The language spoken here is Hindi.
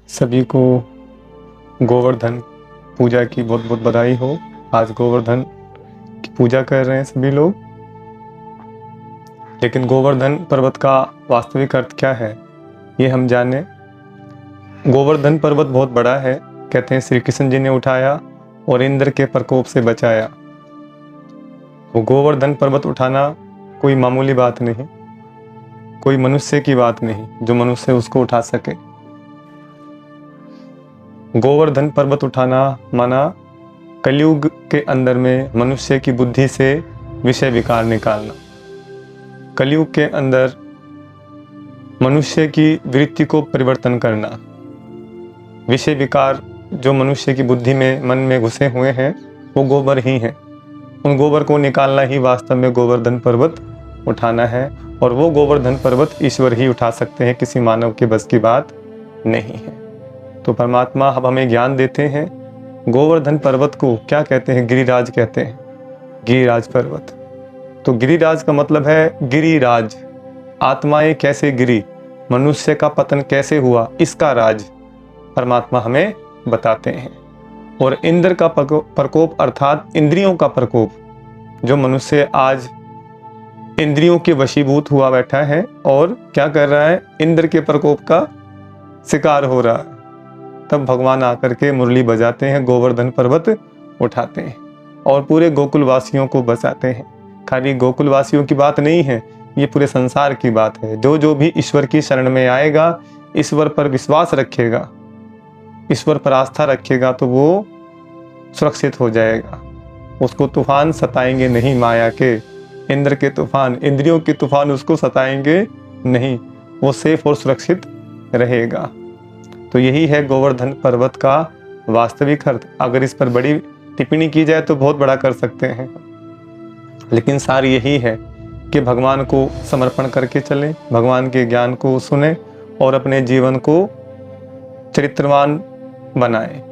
सभी को गोवर्धन पूजा की बहुत बहुत बधाई हो। आज गोवर्धन की पूजा कर रहे हैं सभी लोग। लेकिन गोवर्धन पर्वत का वास्तविक अर्थ क्या है ये हम जाने। गोवर्धन पर्वत बहुत बड़ा है। कहते हैं श्री कृष्ण जी ने उठाया और इंद्र के प्रकोप से बचाया। वो गोवर्धन पर्वत उठाना कोई मामूली बात नहीं, कोई मनुष्य की बात नहीं जो मनुष्य उसको उठा सके। गोवर्धन पर्वत उठाना माना कलयुग के अंदर में मनुष्य की बुद्धि से विषय विकार निकालना। कलयुग के अंदर मनुष्य की वृत्ति को परिवर्तन करना। विषय विकार जो मनुष्य की बुद्धि में मन में घुसे हुए हैं वो गोबर ही हैं। उन गोबर को निकालना ही वास्तव में गोवर्धन पर्वत उठाना है। और वो गोवर्धन पर्वत ईश्वर ही उठा सकते हैं, किसी मानव के बस की बात नहीं है। तो परमात्मा अब हमें ज्ञान देते हैं। गोवर्धन पर्वत को क्या कहते हैं? गिरिराज कहते हैं, गिरिराज पर्वत। तो गिरिराज का मतलब है गिरिराज, आत्माएं कैसे गिरी, मनुष्य का पतन कैसे हुआ, इसका राज परमात्मा हमें बताते हैं। और इंद्र का प्रकोप अर्थात इंद्रियों का प्रकोप, जो मनुष्य आज इंद्रियों के वशीभूत हुआ बैठा है और क्या कर रहा है, इंद्र के प्रकोप का शिकार हो रहा है, तब भगवान आकर के मुरली बजाते हैं, गोवर्धन पर्वत उठाते हैं और पूरे गोकुल वासियों को बचाते हैं। खाली गोकुल वासियों की बात नहीं है, ये पूरे संसार की बात है। जो जो भी ईश्वर की शरण में आएगा, ईश्वर पर विश्वास रखेगा, ईश्वर पर आस्था रखेगा, तो वो सुरक्षित हो जाएगा। उसको तूफान सताएंगे नहीं, माया के इंद्र के तूफान, इंद्रियों के तूफान उसको सताएंगे नहीं, वो सेफ और सुरक्षित रहेगा। तो यही है गोवर्धन पर्वत का वास्तविक अर्थ। अगर इस पर बड़ी टिप्पणी की जाए तो बहुत बड़ा कर सकते हैं, लेकिन सार यही है कि भगवान को समर्पण करके चलें, भगवान के ज्ञान को सुने और अपने जीवन को चरित्रवान बनाएं।